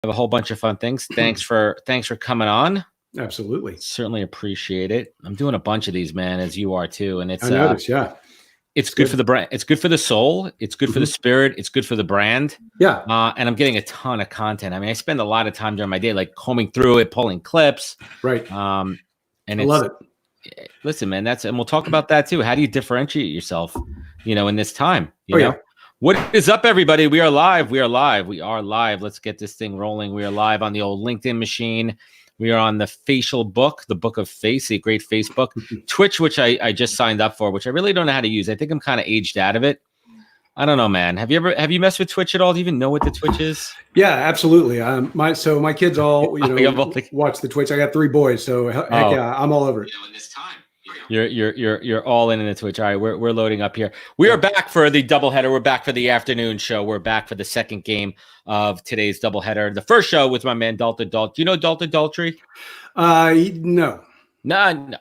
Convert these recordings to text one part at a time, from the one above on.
have a whole bunch of fun things. Thanks for coming on. Absolutely. Certainly appreciate it. I'm doing a bunch of these, man, as you are too. And I noticed, yeah. It's good for the brand. It's good for the soul. It's good for the spirit. It's good for the brand. Yeah. And I'm getting a ton of content. I mean, I spend a lot of time during my day, like combing through it, pulling clips. Right. And I love it. Listen, man, and we'll talk about that too. How do you differentiate yourself, in this time, you know? Yeah. What is up, everybody? We are live. Let's get this thing rolling. We are live on the old LinkedIn machine. We are on the facial book, the book of face, a great Facebook. Twitch, which I just signed up for, which I really don't know how to use. I think I'm kind of aged out of it. I don't know, man. Have you messed with Twitch at all? Do you even know what the Twitch is? Yeah, absolutely. My kids all, watch the Twitch. I got 3 boys, so heck yeah, I'm all over it. In this time. You're all in the Twitch. All right, we're loading up here. We are back for the doubleheader. We're back for the afternoon show. We're back for the second game of today's doubleheader. The first show was my man Dalton Dalt. Do you know Dalton Daltrey? No. No.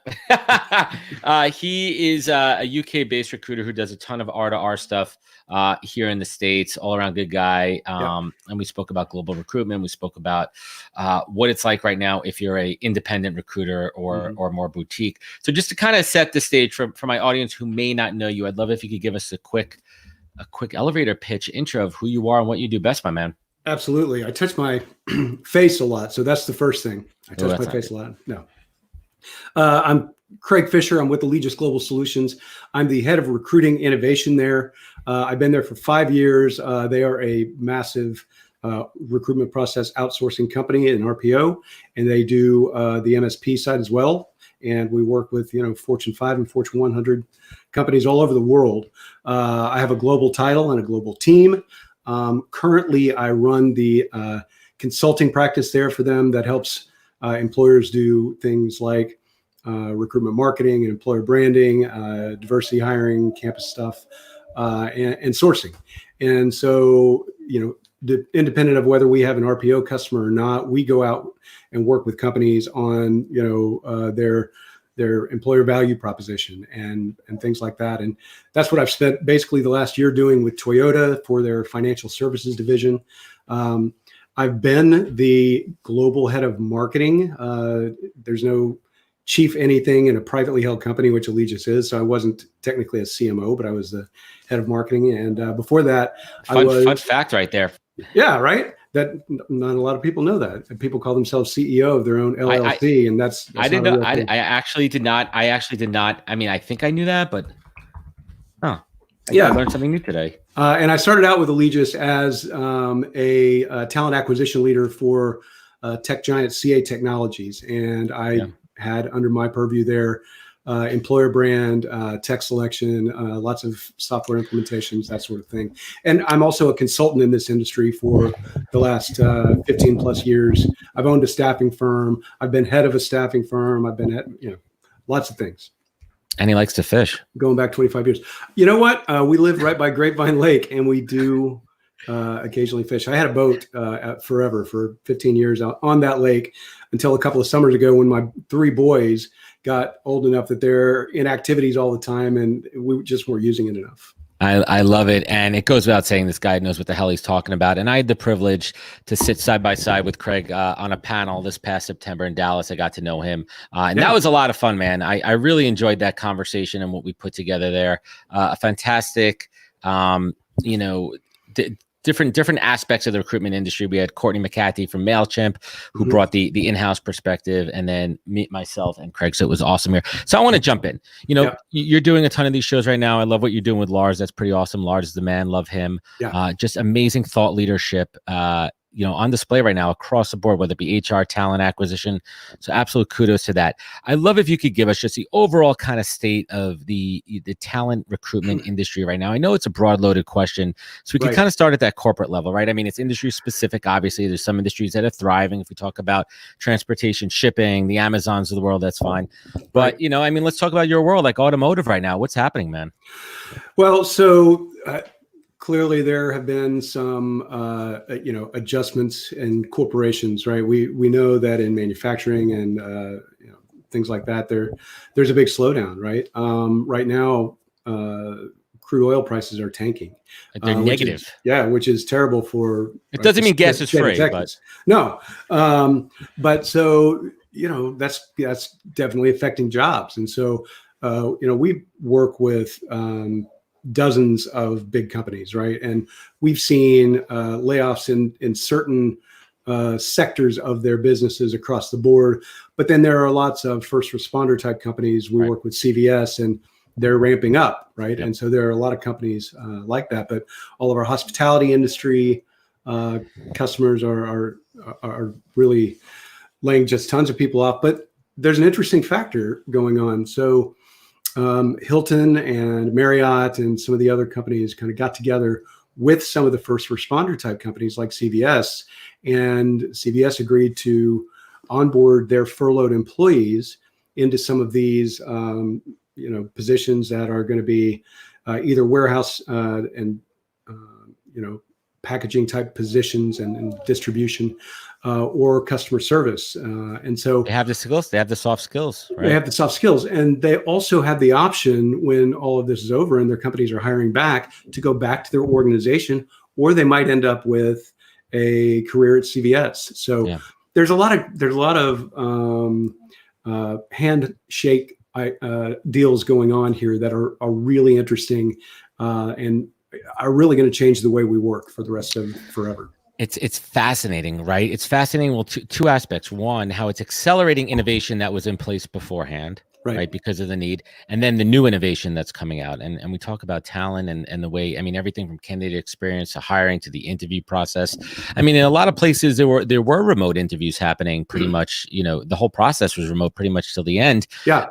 He is a UK-based recruiter who does a ton of R2R stuff here in the States, all around good guy. And we spoke about global recruitment. We spoke about what it's like right now if you're a independent recruiter or more boutique. So just to kind of set the stage for my audience who may not know you, I'd love if you could give us a quick elevator pitch intro of who you are and what you do best, my man. Absolutely. I touch my face a lot. So that's the first thing. I touch my face a lot. No. I'm Craig Fisher. I'm with Allegis Global Solutions. I'm the head of recruiting innovation there. I've been there for 5 years. They are a massive recruitment process outsourcing company, an RPO, and they do the MSP side as well. And we work with, Fortune 5 and Fortune 100 companies all over the world. I have a global title and a global team. Currently, I run the consulting practice there for them that helps employers do things like recruitment marketing and employer branding, diversity hiring, campus stuff, and sourcing. And so, independent of whether we have an RPO customer or not, we go out and work with companies on, their employer value proposition and things like that. And that's what I've spent basically the last year doing with Toyota for their financial services division. I've been the global head of marketing. There's no chief anything in a privately held company, which Allegis is. So I wasn't technically a CMO, but I was the head of marketing. And before that, fun fact right there. Yeah, right. That not a lot of people know that. People call themselves CEO of their own LLC, and that's I didn't know. I actually did not. I mean, I think I knew that, but I learned something new today. And I started out with Allegis as a talent acquisition leader for tech giant CA Technologies, and I had under my purview there employer brand, tech selection, lots of software implementations, that sort of thing. And I'm also a consultant in this industry for the last 15 plus years. I've owned a staffing firm. I've been head of a staffing firm. I've been at lots of things. And he likes to fish. Going back 25 years. You know what? We live right by Grapevine Lake, and we do occasionally fish. I had a boat forever for 15 years out on that lake until a couple of summers ago when my 3 boys got old enough that they're in activities all the time, and we just weren't using it enough. I love it. And it goes without saying this guy knows what the hell he's talking about. And I had the privilege to sit side by side with Craig on a panel this past September in Dallas. I got to know him. And that was a lot of fun, man. I really enjoyed that conversation and what we put together there. A fantastic, different aspects of the recruitment industry. We had Courtney McCarthy from MailChimp who brought the in-house perspective, and then myself and Craig. So it was awesome here. So I want to jump in. You're doing a ton of these shows right now. I love what you're doing with Lars. That's pretty awesome. Lars is the man. Love him. Just amazing thought leadership. On display right now across the board, whether it be HR, talent acquisition. So absolute kudos to that. I love if you could give us just the overall kind of state of the talent recruitment industry right now. I know it's a broad loaded question, so we can kind of start at that corporate level, right? I mean, it's industry specific. Obviously, there's some industries that are thriving. If we talk about transportation, shipping, the Amazons of the world, that's fine. But, let's talk about your world, like automotive right now. What's happening, man? Well, so clearly there have been some, adjustments in corporations, right? We know that in manufacturing and, things like that, there's a big slowdown, right? Right now, crude oil prices are tanking. They're negative. Which is terrible for. It doesn't mean gas is free, but no. But so that's definitely affecting jobs, and so we work with dozens of big companies, right? And we've seen layoffs in certain sectors of their businesses across the board. But then there are lots of first responder type companies. We work with CVS, and they're ramping up, right? Yep. And so there are a lot of companies like that. But all of our hospitality industry customers are really laying just tons of people off. But there's an interesting factor going on. So Hilton and Marriott and some of the other companies kind of got together with some of the first responder type companies like CVS, and CVS agreed to onboard their furloughed employees into some of these positions that are going to be either warehouse and packaging type positions and distribution or customer service. And so they have the skills, they have the soft skills, right? They have the soft skills. And they also have the option when all of this is over and their companies are hiring back to go back to their organization, or they might end up with a career at CVS. So there's a lot of handshake deals going on here that are really interesting and are really going to change the way we work for the rest of forever. It's fascinating, right? It's fascinating. Well, two aspects. One, how it's accelerating innovation that was in place beforehand, right? Because of the need. And then the new innovation that's coming out. And we talk about talent and the way, everything from candidate experience to hiring to the interview process. In a lot of places there were remote interviews happening pretty much, the whole process was remote pretty much till the end. Yeah.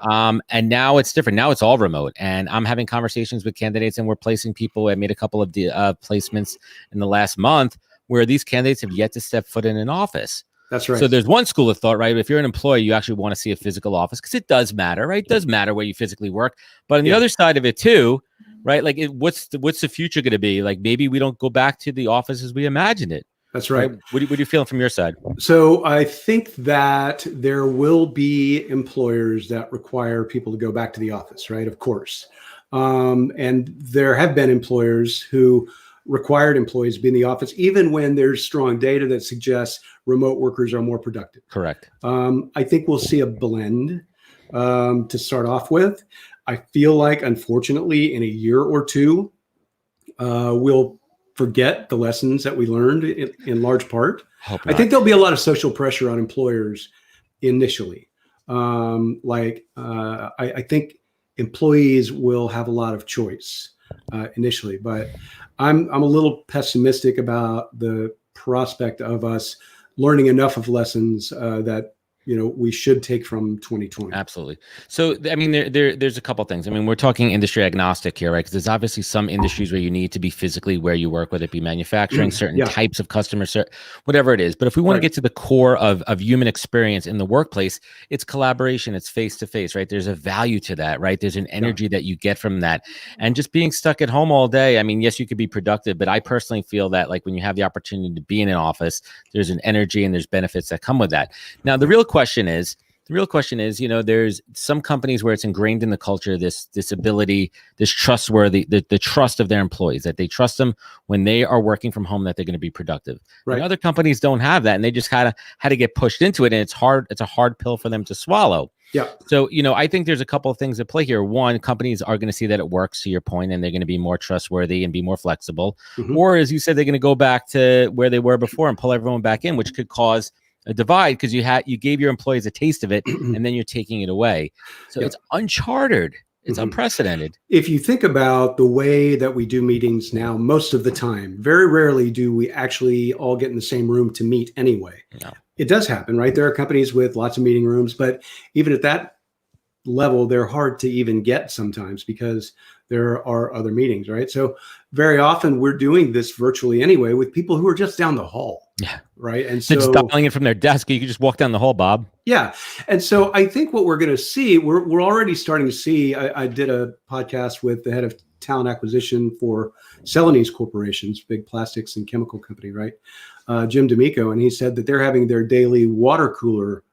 And now it's different. Now it's all remote. And I'm having conversations with candidates, and we're placing people. I made a couple of placements in the last month where these candidates have yet to step foot in an office. That's right. So there's one school of thought, right? If you're an employee, you actually want to see a physical office because it does matter, right? It does matter where you physically work. But on the other side of it too, right? Like what's the future going to be? Like maybe we don't go back to the office as we imagined it. That's right. What are you feeling from your side? So I think that there will be employers that require people to go back to the office, right? Of course. And there have been employers who required employees to be in the office, even when there's strong data that suggests remote workers are more productive. Correct. I think we'll see a blend to start off with. I feel like, unfortunately, in a year or two, we'll forget the lessons that we learned in large part. I think there'll be a lot of social pressure on employers initially. I think employees will have a lot of choice initially, but I'm a little pessimistic about the prospect of us learning enough of lessons that we should take from 2020. Absolutely. So, there's a couple of things. We're talking industry agnostic here, right? Because there's obviously some industries where you need to be physically where you work, whether it be manufacturing, certain types of customer service, whatever it is. But if we want to get to the core of human experience in the workplace, it's collaboration, it's face-to-face, right? There's a value to that, right? There's an energy that you get from that. And just being stuck at home all day, yes, you could be productive, but I personally feel that like when you have the opportunity to be in an office, there's an energy and there's benefits that come with that. Now, the real question is, there's some companies where it's ingrained in the culture, this ability, this trustworthy, the trust of their employees, that they trust them when they are working from home, that they're going to be productive. Right. And other companies don't have that, and they just had to get pushed into it, and it's a hard pill for them to swallow. Yeah. So, I think there's a couple of things at play here. One, companies are going to see that it works, to your point, and they're going to be more trustworthy and be more flexible. Mm-hmm. Or, as you said, they're going to go back to where they were before and pull everyone back in, which could cause a divide because you gave your employees a taste of it and then you're taking it away. So it's uncharted. It's unprecedented. If you think about the way that we do meetings now, most of the time, very rarely do we actually all get in the same room to meet anyway. No. It does happen, right? There are companies with lots of meeting rooms, but even at that level, they're hard to even get sometimes because there are other meetings, right? So very often we're doing this virtually anyway with people who are just down the hall. Yeah. Right. And so just dialing in from their desk, you can just walk down the hall, Bob. Yeah. And so I think what we're going to see, we're already starting to see, I did a podcast with the head of talent acquisition for Celanese Corporations, big plastics and chemical company, right? Jim D'Amico. And he said that they're having their daily water cooler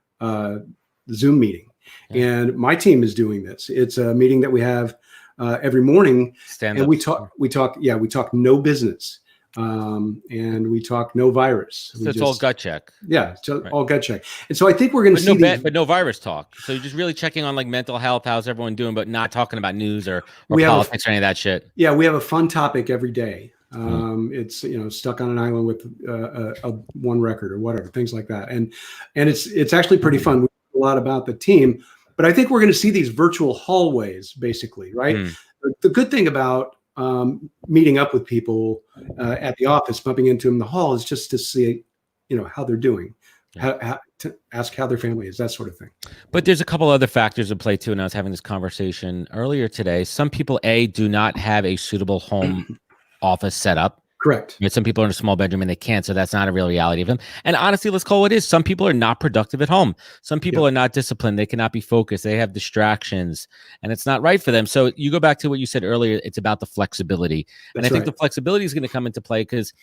Zoom meeting. Yeah. And my team is doing this. It's a meeting that we have every morning. Stand and up. we talk no business. And we talk no virus. So it's all gut check. Yeah, all gut check. And so I think we're going to see but no virus talk. So you're just really checking on like mental health, how's everyone doing, but not talking about news or politics or any of that shit. Yeah, we have a fun topic every day. It's stuck on an island with one record or whatever, things like that, and it's actually pretty fun. We talk a lot about the team, but I think we're going to see these virtual hallways, basically, right? The good thing about meeting up with people at the office, bumping into them in the hall, is just to see, how they're doing, how to ask how their family is, that sort of thing. But there's a couple other factors at play too. And I was having this conversation earlier today. Some people, do not have a suitable home office setup. Correct. Some people are in a small bedroom and they can't, so that's not a real reality of them. And honestly, let's call it what it is. Some people are not productive at home. Some people are not disciplined. They cannot be focused. They have distractions, and it's not right for them. So you go back to what you said earlier. It's about the flexibility, and I think the flexibility is going to come into play because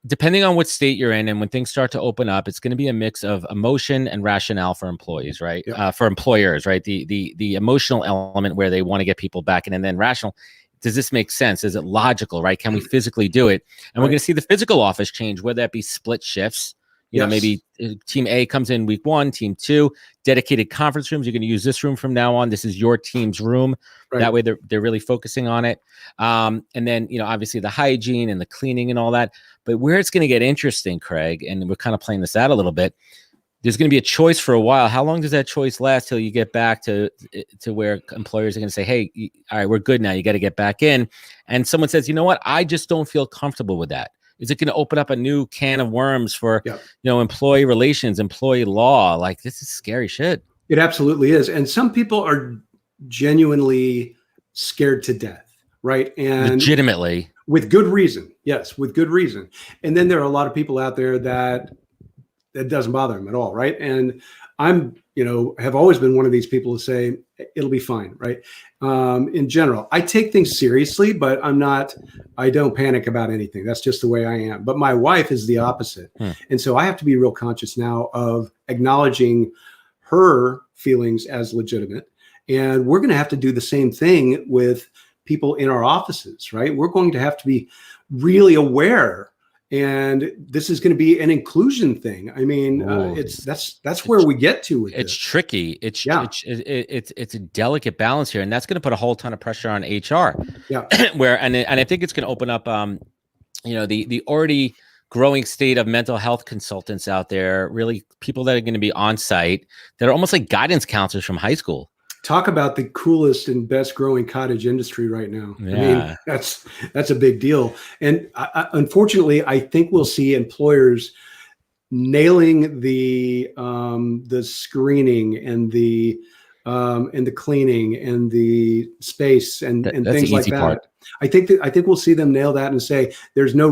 depending on what state you're in, and when things start to open up, it's going to be a mix of emotion and rationale for employees, right? For employers, right? The emotional element where they want to get people back, and then rational. Does this make sense? Is it logical, right? Can we physically do it? And we're going to see the physical office change, whether that be split shifts. Maybe team A comes in week 1, team 2, dedicated conference rooms. You're going to use this room from now on. This is your team's room. Right. That way they're really focusing on it. And then, obviously the hygiene and the cleaning and all that. But where it's going to get interesting, Craig, and we're kind of playing this out a little bit, there's going to be a choice for a while. How long does that choice last till you get back to where employers are going to say, hey, all right, we're good now. You got to get back in. And someone says, you know what? I just don't feel comfortable with that. Is it going to open up a new can of worms for, employee relations, employee law? Like, this is scary shit. It absolutely is. And some people are genuinely scared to death, right? And legitimately. With good reason. Yes, with good reason. And then there are a lot of people out there that doesn't bother them at all, right? And I'm, have always been one of these people to say, it'll be fine, right? In general, I take things seriously, but I don't panic about anything. That's just the way I am. But my wife is the opposite. And so I have to be real conscious now of acknowledging her feelings as legitimate. And we're going to have to do the same thing with people in our offices, right? We're going to have to be really aware. And this is going to be an inclusion thing. I mean, that's where we get to with it's this. Tricky. It's a delicate balance here, and that's going to put a whole ton of pressure on HR. Yeah, and I think it's going to open up, the already growing state of mental health consultants out there. Really, people that are going to be on site that are almost like guidance counselors from high school. Talk about the coolest and best growing cottage industry right now. Yeah. I mean, that's a big deal. And unfortunately, I think we'll see employers nailing the screening and the cleaning and the space and things like that. Part. I think we'll see them nail that and say there's no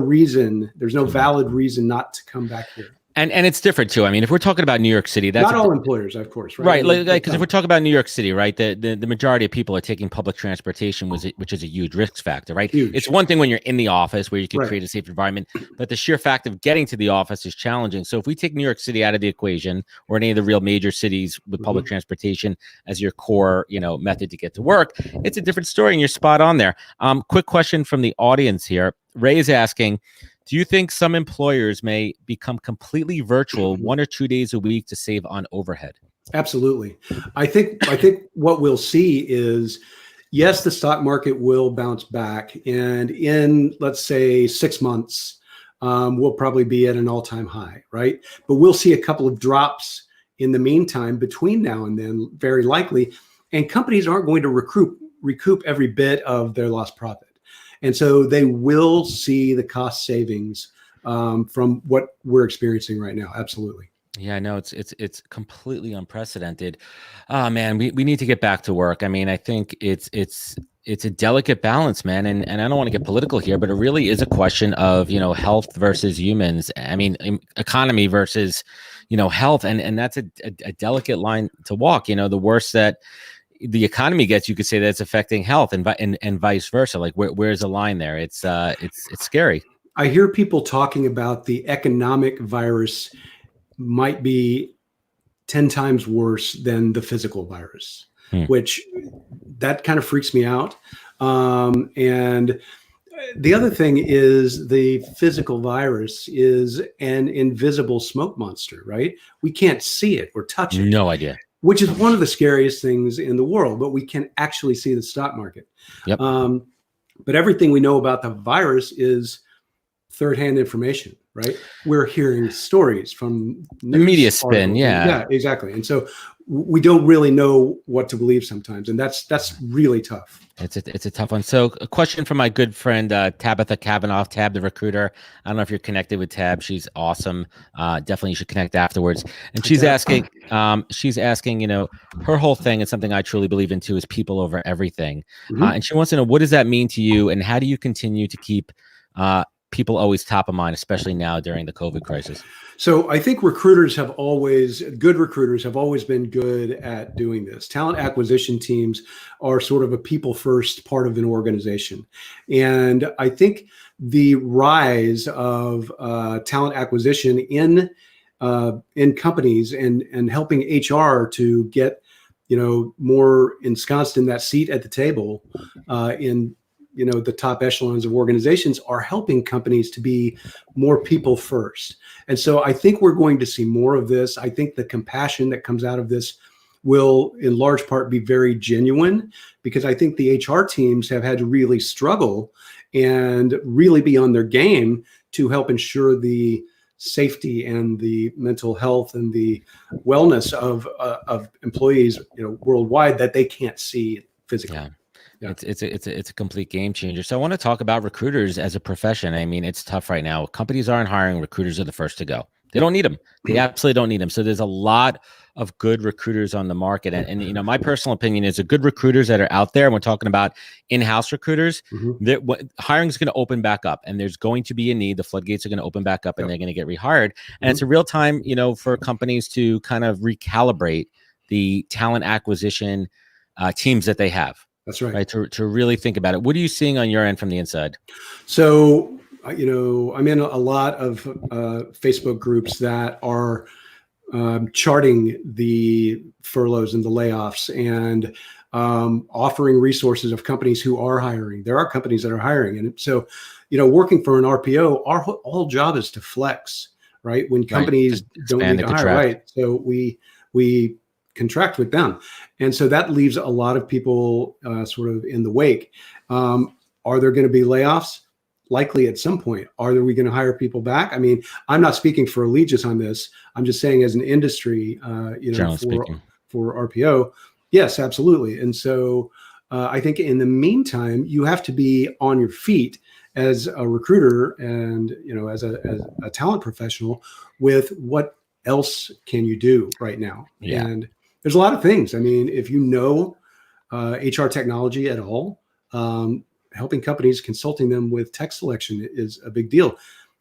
valid reason not to come back here. And it's different too. I mean, if we're talking about New York City, that's not all employers, of course, right? Right, because if we're talking about New York City, right, the majority of people are taking public transportation, which is a huge risk factor, right? Huge. It's one thing when you're in the office where you can create a safe environment, but the sheer fact of getting to the office is challenging. So if we take New York City out of the equation, or any of the real major cities with public transportation as your core, method to get to work, it's a different story, and you're spot on there. Quick question from the audience here. Ray is asking, do you think some employers may become completely virtual 1 or 2 days a week to save on overhead? Absolutely. I think what we'll see is, yes, the stock market will bounce back. And in, let's say, 6 months, we'll probably be at an all-time high, right? But we'll see a couple of drops in the meantime between now and then, very likely. And companies aren't going to recoup every bit of their lost profit. And so they will see the cost savings from what we're experiencing right now. Absolutely. Yeah, no, it's completely unprecedented. Oh man, we need to get back to work. I mean, I think it's a delicate balance, man. And I don't want to get political here, but it really is a question of, health versus humans. I mean, economy versus, health. And that's a delicate line to walk. The worse that the economy gets, you could say that's affecting health, and vice versa. Like where's the line there? It's scary. I hear people talking about the economic virus might be 10 times worse than the physical virus. which that kind of freaks me out. And the other thing is the physical virus is an invisible smoke monster, right? We can't see it or touch it. No idea. Which is one of the scariest things in the world, but we can actually see the stock market. Yep. But everything we know about the virus is third-hand information, right? We're hearing stories from the media spin. Yeah, exactly. And so we don't really know what to believe sometimes. And that's really tough. It's a tough one. So a question from my good friend, Tabitha Kavanaugh, Tab, the recruiter. I don't know if you're connected with Tab. She's awesome. Definitely you should connect afterwards. And she's asking, her whole thing is something I truly believe in too, is people over everything. And she wants to know, what does that mean to you? And how do you continue to keep people always top of mind, especially now during the COVID crisis? So I think good recruiters have always been good at doing this. Talent acquisition teams are sort of a people first part of an organization. And I think the rise of talent acquisition in companies and helping HR to get, more ensconced in that seat at the table in the top echelons of organizations are helping companies to be more people first. And so I think we're going to see more of this. I think the compassion that comes out of this will in large part be very genuine, because I think the HR teams have had to really struggle and really be on their game to help ensure the safety and the mental health and the wellness of employees, worldwide, that they can't see physically. Yeah. Yeah. It's a complete game changer. So I want to talk about recruiters as a profession. I mean, it's tough right now. Companies aren't hiring. Recruiters are the first to go. They don't need them. They absolutely don't need them. So there's a lot of good recruiters on the market. And my personal opinion is the good recruiters that are out there, and we're talking about in-house recruiters, hiring is going to open back up, and there's going to be a need. The floodgates are going to open back up, and they're going to get rehired. And it's a real time, for companies to kind of recalibrate the talent acquisition teams that they have. That's right. Right. To really think about it. What are you seeing on your end from the inside? So, I'm in a lot of Facebook groups that are charting the furloughs and the layoffs and offering resources of companies who are hiring. There are companies that are hiring. And so, working for an RPO, our whole job is to flex, right? When companies don't need to hire, right? So we contract with them. And so that leaves a lot of people sort of in the wake. Are there going to be layoffs? Likely at some point. Are we going to hire people back? I mean, I'm not speaking for Allegis on this. I'm just saying as an industry, for RPO, yes, absolutely. And so I think in the meantime, you have to be on your feet as a recruiter and, as a talent professional with what else can you do right now? Yeah. And there's a lot of things. I mean, if HR technology at all, helping companies, consulting them with tech selection is a big deal.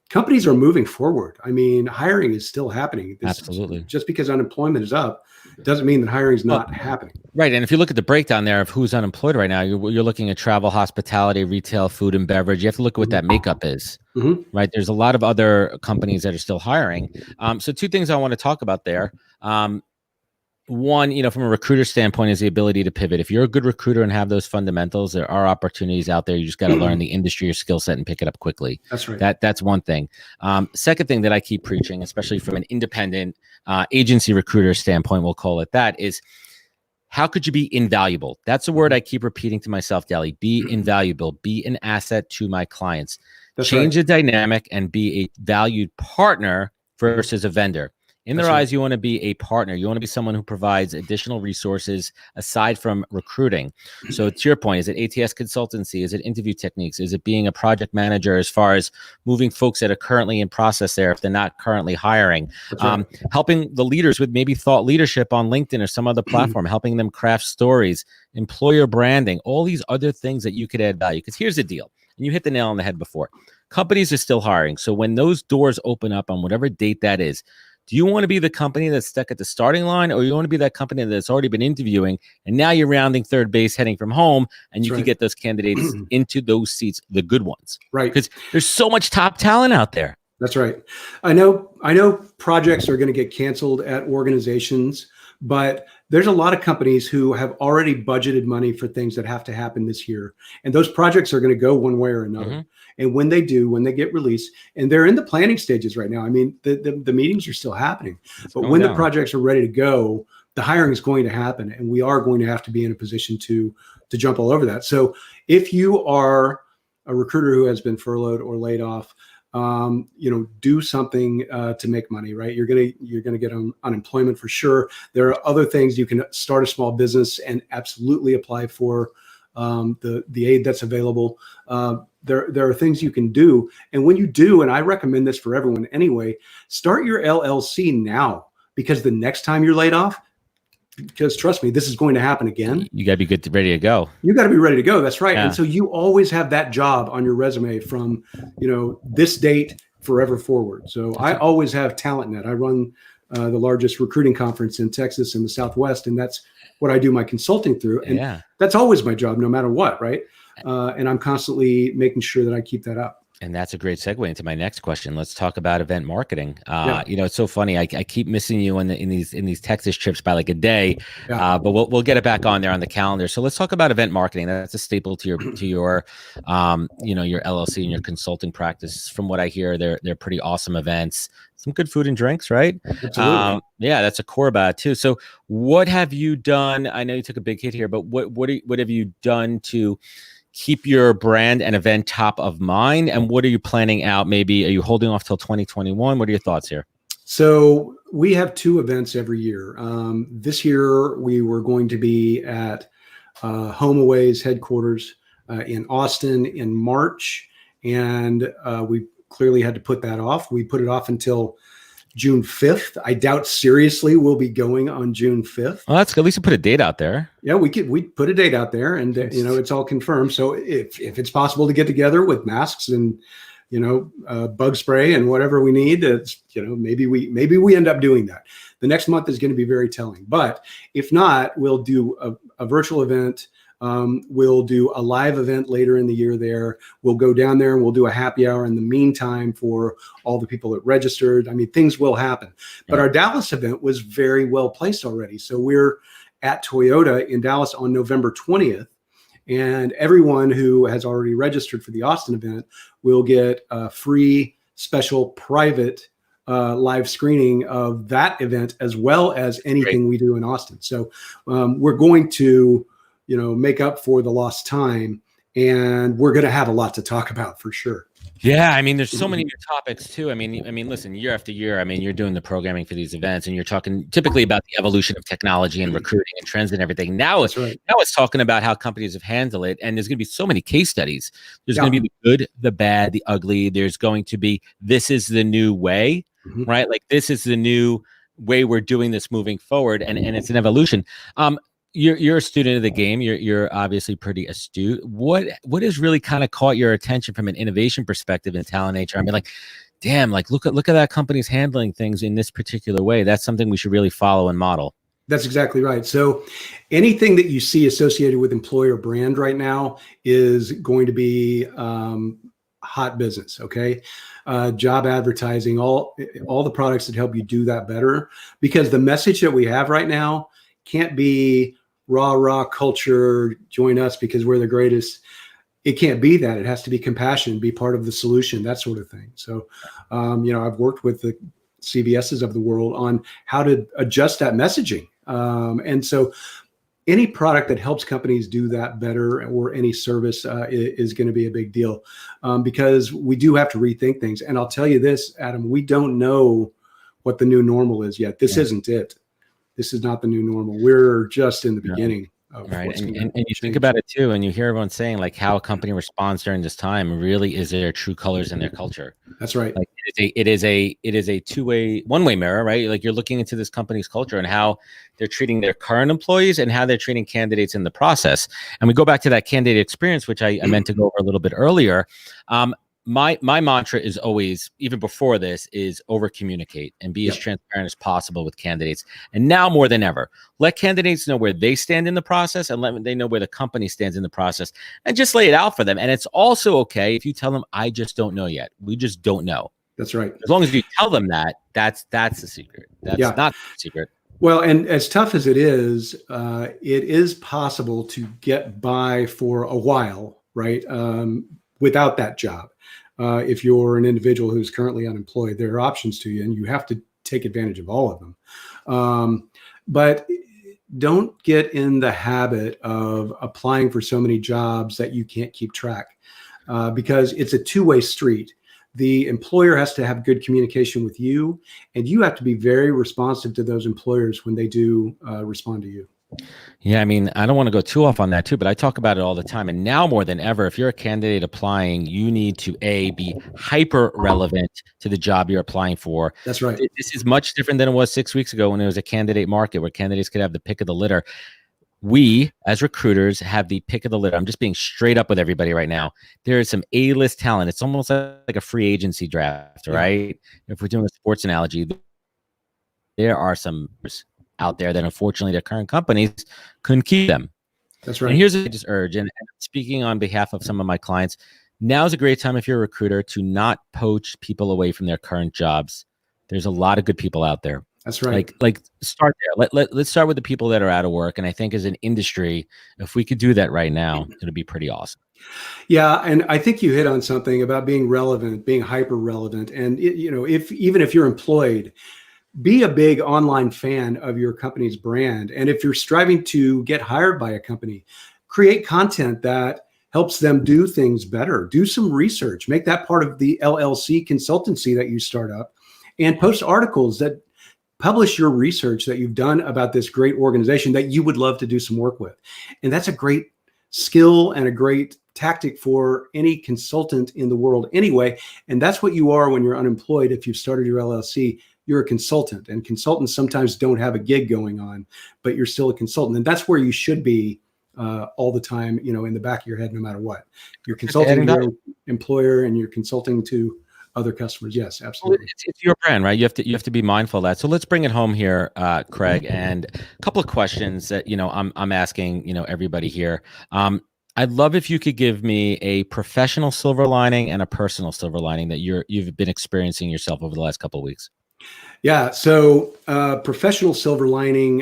Companies are moving forward. I mean, hiring is still happening. Absolutely. Just because unemployment is up doesn't mean that hiring is not happening. Right. And if you look at the breakdown there of who's unemployed right now, you're looking at travel, hospitality, retail, food and beverage. You have to look at what that makeup is. Right. There's a lot of other companies that are still hiring. So two things I want to talk about there. One, from a recruiter standpoint, is the ability to pivot. If you're a good recruiter and have those fundamentals, there are opportunities out there. You just got to learn the industry or skill set and pick it up quickly. That's right. That's one thing. Second thing that I keep preaching, especially from an independent agency recruiter standpoint, we'll call it that, is how could you be invaluable? That's a word I keep repeating to myself daily. Be invaluable. Be an asset to my clients. Change the dynamic and be a valued partner versus a vendor. In their eyes, you want to be a partner. You want to be someone who provides additional resources aside from recruiting. So to your point, is it ATS consultancy? Is it interview techniques? Is it being a project manager as far as moving folks that are currently in process there if they're not currently hiring? Helping the leaders with maybe thought leadership on LinkedIn or some other platform, helping them craft stories, employer branding, all these other things that you could add value. Because here's the deal, and you hit the nail on the head before. Companies are still hiring. So when those doors open up on whatever date that is, do you want to be the company that's stuck at the starting line, or you want to be that company that's already been interviewing and now you're rounding third base heading from home and you can get those candidates into those seats, the good ones? Right. Because there's so much top talent out there. That's right. I know projects are going to get canceled at organizations, But there's a lot of companies who have already budgeted money for things that have to happen this year. And those projects are going to go one way or another. Mm-hmm. And when they do, when they get released, and they're in the planning stages right now, I mean, the meetings are still happening. But when the projects are ready to go, the hiring is going to happen. And we are going to have to be in a position to jump all over that. So if you are a recruiter who has been furloughed or laid off, do something to make money, right? You're gonna get unemployment for sure. There are other things. You can start a small business and absolutely apply for the aid that's available. There are things you can do, and when you do, and I recommend this for everyone anyway, start your LLC now, because the next time you're laid off, because trust me, this is going to happen again. You got to be ready to go. You got to be ready to go. That's right. Yeah. And so you always have that job on your resume from, this date forever forward. So I always have TalentNet. I run the largest recruiting conference in Texas and the Southwest, and that's what I do my consulting through. And that's always my job, no matter what, right? And I'm constantly making sure that I keep that up. And that's a great segue into my next question. Let's talk about event marketing. It's so funny. I keep missing you in these Texas trips by like a day, but we'll get it back on there on the calendar. So let's talk about event marketing. That's a staple to your your LLC and your consulting practice. From what I hear, they're pretty awesome events. Some good food and drinks, right? Absolutely. That's a core about it too. So what have you done? I know you took a big hit here, but what have you done to keep your brand and event top of mind? And what are you planning out? Maybe are you holding off till 2021? What are your thoughts here? So we have 2 events every year. This year we were going to be at HomeAway's headquarters in Austin in March, and we clearly had to put that off. We put it off until June 5th. I doubt seriously we'll be going on June 5th. Well, that's good. At least you put a date out there. Yeah, we put a date out there, and it's all confirmed. So if it's possible to get together with masks and bug spray and whatever we need, maybe we end up doing that. The next month is going to be very telling. But if not, we'll do a virtual event. We'll do a live event later in the year there. We'll go down there and we'll do a happy hour in the meantime for all the people that registered. I mean, things will happen. But our Dallas event was very well placed already. So we're at Toyota in Dallas on November 20th. And everyone who has already registered for the Austin event will get a free special private live screening of that event, as well as anything we do in Austin. So we're going to make up for the lost time, and we're going to have a lot to talk about for sure. Yeah, I mean, there's so many new topics too. I mean, listen, year after year, I mean, you're doing the programming for these events, and you're talking typically about the evolution of technology and recruiting and trends and everything. Now it's talking about how companies have handled it, and there's going to be so many case studies. There's going to be the good, the bad, the ugly. There's going to be, this is the new way, right? Like, this is the new way we're doing this moving forward, and it's an evolution. You're a student of the game. You're obviously pretty astute. What has really kind of caught your attention from an innovation perspective in talent HR? I mean, like, damn, like look at that company's handling things in this particular way. That's something we should really follow and model. That's exactly right. So anything that you see associated with employer brand right now is going to be hot business. Okay. Job advertising, all the products that help you do that better, because the message that we have right now can't be rah culture, join us because we're the greatest. It can't be that. It has to be compassion, be part of the solution, that sort of thing. So, I've worked with the CVSs of the world on how to adjust that messaging. And so any product that helps companies do that better, or any service is going to be a big deal, because we do have to rethink things. And I'll tell you this, Adam, we don't know what the new normal is yet. This isn't it. This is not the new normal. We're just in the beginning. Right. And you think about it too, and you hear everyone saying like how a company responds during this time really is their true colors and their culture. That's right. Like it is a one-way mirror, right? Like, you're looking into this company's culture and how they're treating their current employees and how they're treating candidates in the process. And we go back to that candidate experience, which I meant to go over a little bit earlier. My mantra is always, even before this, is over communicate and be as transparent as possible with candidates. And now more than ever, let candidates know where they stand in the process, and let they know where the company stands in the process, and just lay it out for them. And it's also okay if you tell them, I just don't know yet. We just don't know. That's right. As long as you tell them that, that's the secret. That's not the secret. Well, and as tough as it is possible to get by for a while, right? Without that job. If you're an individual who's currently unemployed, there are options to you, and you have to take advantage of all of them. But don't get in the habit of applying for so many jobs that you can't keep track, because it's a two-way street. The employer has to have good communication with you, and you have to be very responsive to those employers when they do respond to you. Yeah, I mean, I don't want to go too off on that too, but I talk about it all the time. And now more than ever, if you're a candidate applying, you need to be hyper relevant to the job you're applying for. That's right. This is much different than it was 6 weeks ago when it was a candidate market where candidates could have the pick of the litter. We, as recruiters, have the pick of the litter. I'm just being straight up with everybody right now. There is some A-list talent. It's almost like a free agency draft, right? If we're doing a sports analogy, there are some out there that unfortunately their current companies couldn't keep them. That's right. And here's what I just urge, and speaking on behalf of some of my clients, now is a great time if you're a recruiter to not poach people away from their current jobs. There's a lot of good people out there. That's right. Like start there. Let's start with the people that are out of work. And I think as an industry, if we could do that right now, it'd be pretty awesome. Yeah, and I think you hit on something about being relevant, being hyper relevant, and even if you're employed, be a big online fan of your company's brand. And if you're striving to get hired by a company, create content that helps them do things better. Do some research. Make that part of the LLC consultancy that you start up, and post articles that publish your research that you've done about this great organization that you would love to do some work with. And that's a great skill and a great tactic for any consultant in the world anyway. And that's what you are when you're unemployed. If you've started your LLC, you're a consultant, and consultants sometimes don't have a gig going on, but you're still a consultant. And that's where you should be all the time, in the back of your head, no matter what. You're consulting to your employer and you're consulting to other customers. Yes, absolutely. It's your brand, right? You have to be mindful of that. So let's bring it home here, Craig, and a couple of questions that, I'm asking, everybody here. I'd love if you could give me a professional silver lining and a personal silver lining that you've been experiencing yourself over the last couple of weeks. Yeah. So professional silver lining,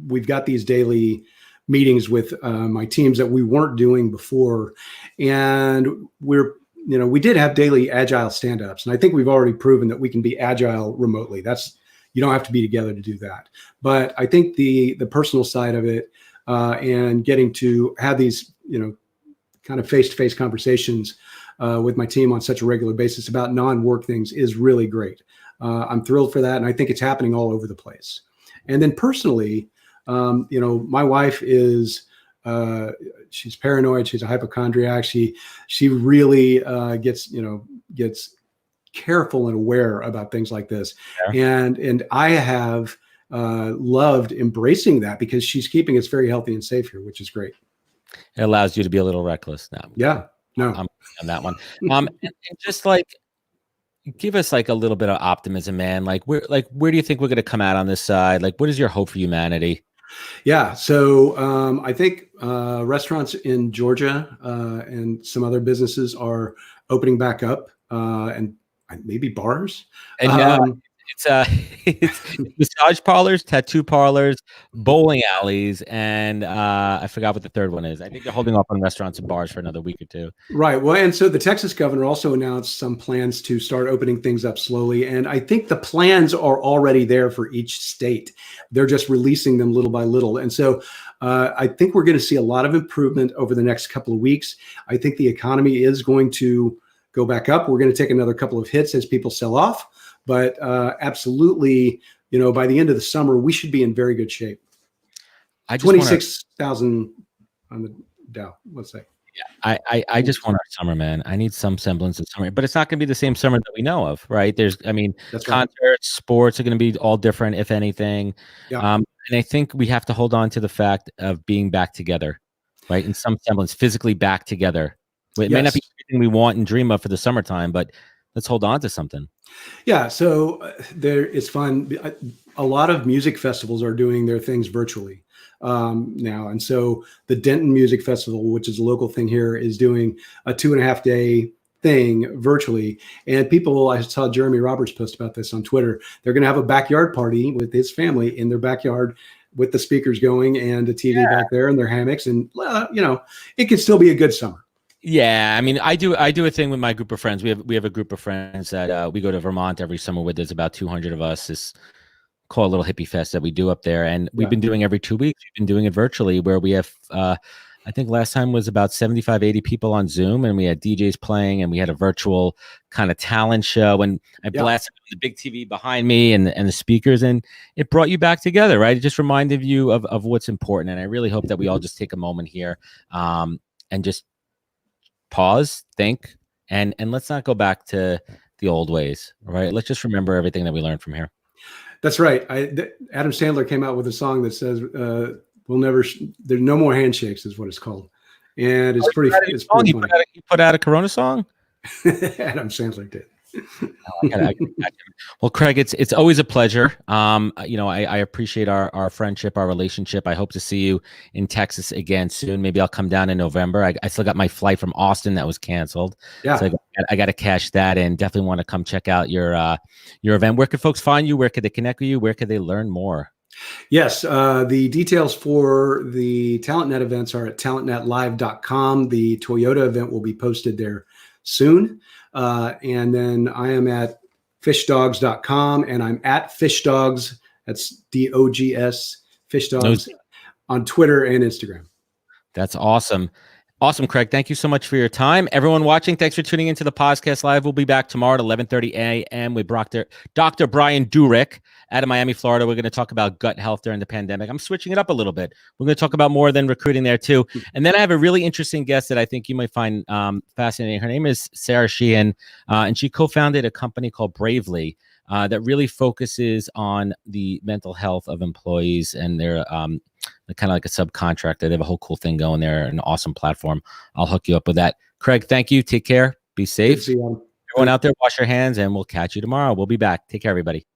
we've got these daily meetings with my teams that we weren't doing before. And we did have daily agile stand-ups. And I think we've already proven that we can be agile remotely. You don't have to be together to do that. But I think the personal side of it and getting to have these, kind of face-to-face conversations with my team on such a regular basis about non-work things is really great. I'm thrilled for that. And I think it's happening all over the place. And then personally, my wife is, she's paranoid. She's a hypochondriac. She really gets careful and aware about things like this. Yeah. And I have loved embracing that because she's keeping us very healthy and safe here, which is great. It allows you to be a little reckless now. Yeah, no, I'm on that one. And just give us a little bit of optimism, man. Where do you think we're going to come out on this side? What is your hope for humanity? Yeah. So I think restaurants in Georgia and some other businesses are opening back up, and maybe bars. And it's massage parlors, tattoo parlors, bowling alleys, and I forgot what the third one is. I think they're holding off on restaurants and bars for another week or two. Right. Well, and so the Texas governor also announced some plans to start opening things up slowly. And I think the plans are already there for each state. They're just releasing them little by little. And so I think we're going to see a lot of improvement over the next couple of weeks. I think the economy is going to go back up. We're going to take another couple of hits as people sell off. But absolutely, by the end of the summer, we should be in very good shape. 26,000 on the Dow, let's say. Yeah, I just want our summer, man. I need some semblance of summer, but it's not going to be the same summer that we know of, right? That's concerts, right. Sports are going to be all different, if anything. Yeah. And I think we have to hold on to the fact of being back together, right? In some semblance, physically back together. It may not be everything we want and dream of for the summertime, but let's hold on to something. Yeah, so it's fun. A lot of music festivals are doing their things virtually now. And so the Denton Music Festival, which is a local thing here, is doing a 2.5-day thing virtually. And people, I saw Jeremy Roberts post about this on Twitter. They're going to have a backyard party with his family in their backyard with the speakers going and the TV back there and their hammocks. And, it can still be a good summer. Yeah, I mean, I do a thing with my group of friends. We have a group of friends that we go to Vermont every summer with. There's about 200 of us. It's called a little hippie fest that we do up there, and we've been doing every 2 weeks. We've been doing it virtually, where we have I think last time was about 75, 80 people on Zoom, and we had DJs playing, and we had a virtual kind of talent show, and I blasted the big TV behind me and the speakers, and it brought you back together, right? It just reminded you of what's important, and I really hope that we all just take a moment here and just pause, think, and let's not go back to the old ways, right? Let's just remember everything that we learned from here. That's right. Adam Sandler came out with a song that says, there's no more handshakes is what it's called. And it's pretty funny. You put out a Corona song? Adam Sandler did. Well, Craig, it's always a pleasure. I appreciate our friendship, our relationship. I hope to see you in Texas again soon. Maybe I'll come down in November. I still got my flight from Austin that was canceled. Yeah. So I got to cash that in. Definitely want to come check out your event. Where could folks find you? Where could they connect with you? Where could they learn more? Yes. The details for the TalentNet events are at talentnetlive.com. The Toyota event will be posted there soon. And then I am at fishdogs.com, and I'm at fishdogs. That's DOGS, fishdogs, on Twitter and Instagram. That's awesome. Awesome, Craig. Thank you so much for your time. Everyone watching, thanks for tuning into the podcast live. We'll be back tomorrow at 11:30 a.m. with Dr. Brian Durek out of Miami, Florida. We're going to talk about gut health during the pandemic. I'm switching it up a little bit. We're going to talk about more than recruiting there too. And then I have a really interesting guest that I think you might find fascinating. Her name is Sarah Sheehan, and she co-founded a company called Bravely that really focuses on the mental health of employees, and they're kind of like a subcontractor. They have a whole cool thing going there, an awesome platform. I'll hook you up with that. Craig, thank you. Take care. Be safe. Everyone out there, wash your hands, and we'll catch you tomorrow. We'll be back. Take care, everybody.